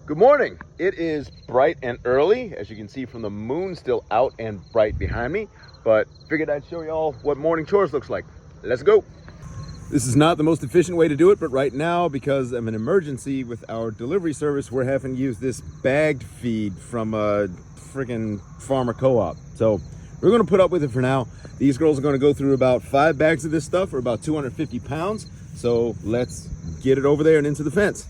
Good morning. It is bright and early, as you can see from the moon still out and bright behind me, but figured I'd show y'all what morning chores looks like. Let's go. This is not the most efficient way to do it, but right now, because of an emergency with our delivery service, we're having to use this bagged feed from a friggin' farmer co-op. So we're gonna put up with it for now. These girls are gonna go through about 5 bags of this stuff, or about 250 pounds. So let's get it over there and into the fence.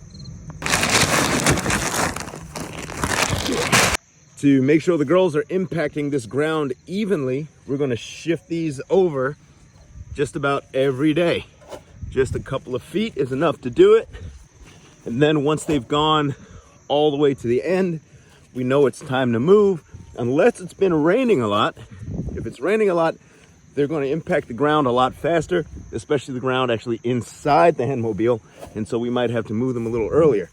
To make sure the girls are impacting this ground evenly, we're going to shift these over just about every day. Just a couple of feet is enough to do it. And then once they've gone all the way to the end, we know it's time to move, unless it's been raining a lot. If it's raining a lot, they're going to impact the ground a lot faster, especially the ground actually inside the handmobile. And so we might have to move them a little earlier.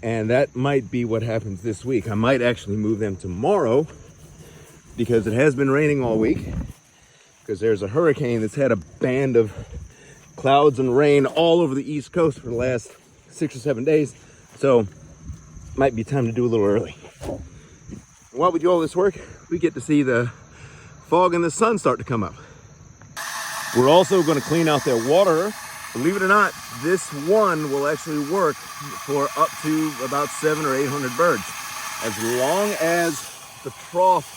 And that might be what happens this week. I might actually move them tomorrow because it has been raining all week, because there's a hurricane that's had a band of clouds and rain all over the East Coast for the last 6 or 7 days. So might be time to do a little early. While we do all this work, we get to see the fog and the sun start to come up. We're also going to clean out their water. Believe it or not, this one will actually work for up to about 700 or 800 birds, as long as the trough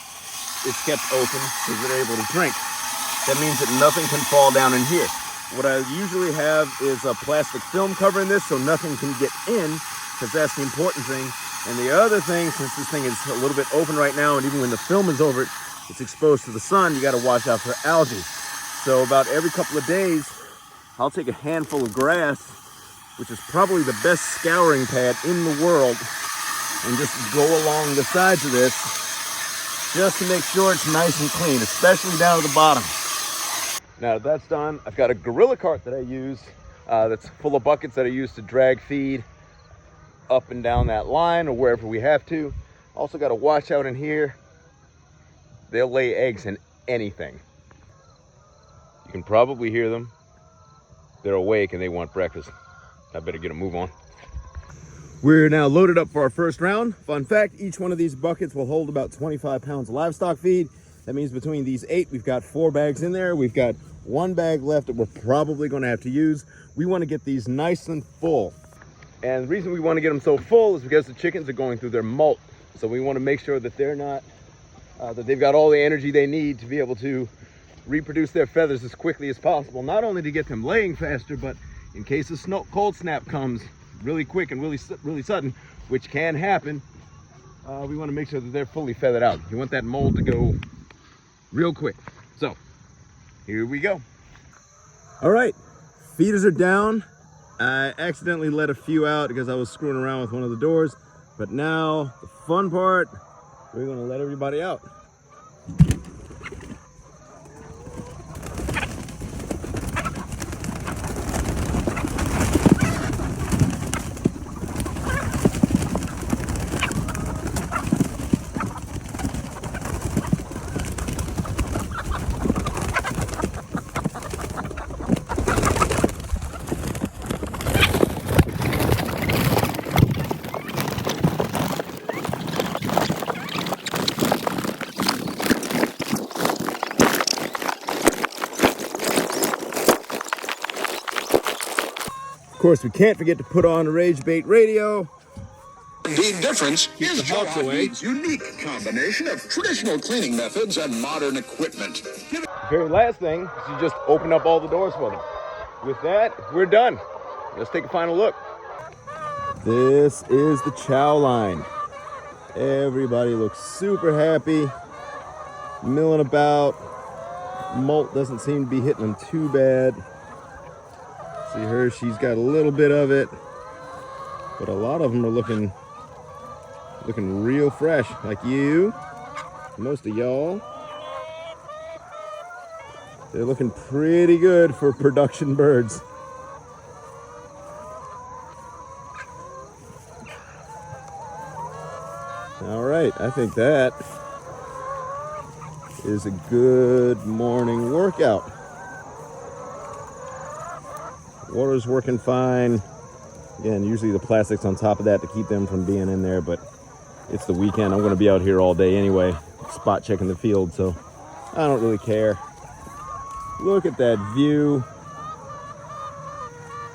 is kept open so they're able to drink. That means that nothing can fall down in here. What I usually have is a plastic film covering this so nothing can get in, because that's the important thing. And the other thing, since this thing is a little bit open right now, and even when the film is over it, it's exposed to the sun, you got to watch out for algae. So about every couple of days, I'll take a handful of grass, which is probably the best scouring pad in the world, and just go along the sides of this just to make sure it's nice and clean, especially down at the bottom. Now that that's done, I've got a gorilla cart that I use that's full of buckets that I use to drag feed up and down that line or wherever we have to. Also got to watch out in here. They'll lay eggs in anything. You can probably hear them. They're awake and they want breakfast. I better get a move on. We're now loaded up for our first round. Fun fact, each one of these buckets will hold about 25 pounds of livestock feed. That means between these 8, we've got 4 bags in there. We've got 1 bag left that we're probably going to have to use. We want to get these nice and full. And the reason we want to get them so full is because the chickens are going through their molt. So we want to make sure that they're not, that they've got all the energy they need to be able to reproduce their feathers as quickly as possible, not only to get them laying faster, but in case a cold snap comes really quick and really sudden, which can happen, we want to make sure that they're fully feathered out. You want that mold to go real quick. So here we go. All right, feeders are down. I accidentally let a few out because I was screwing around with one of the doors, but now the fun part, we're going to let everybody out. Of course, we can't forget to put on a Rage Bait radio. The difference is Chores' unique combination of traditional cleaning methods and modern equipment. The very last thing is you just open up all the doors for them. With that, we're done. Let's take a final look. This is the chow line. Everybody looks super happy, milling about. Molt doesn't seem to be hitting them too bad. See her, she's got a little bit of it, but a lot of them are looking real fresh, like you, most of y'all. They're looking pretty good for production birds. All right, I think that is a good morning workout. Water's working fine. Again, usually the plastic's on top of that to keep them from being in there, but it's the weekend. I'm going to be out here all day anyway, spot checking the field, so I don't really care. Look at that view.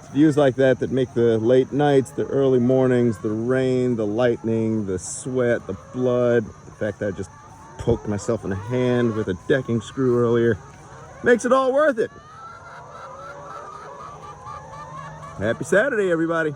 It's views like that that make the late nights, the early mornings, the rain, the lightning, the sweat, the blood. In fact, I just poked myself in the hand with a decking screw earlier. Makes it all worth it. Happy Saturday, everybody.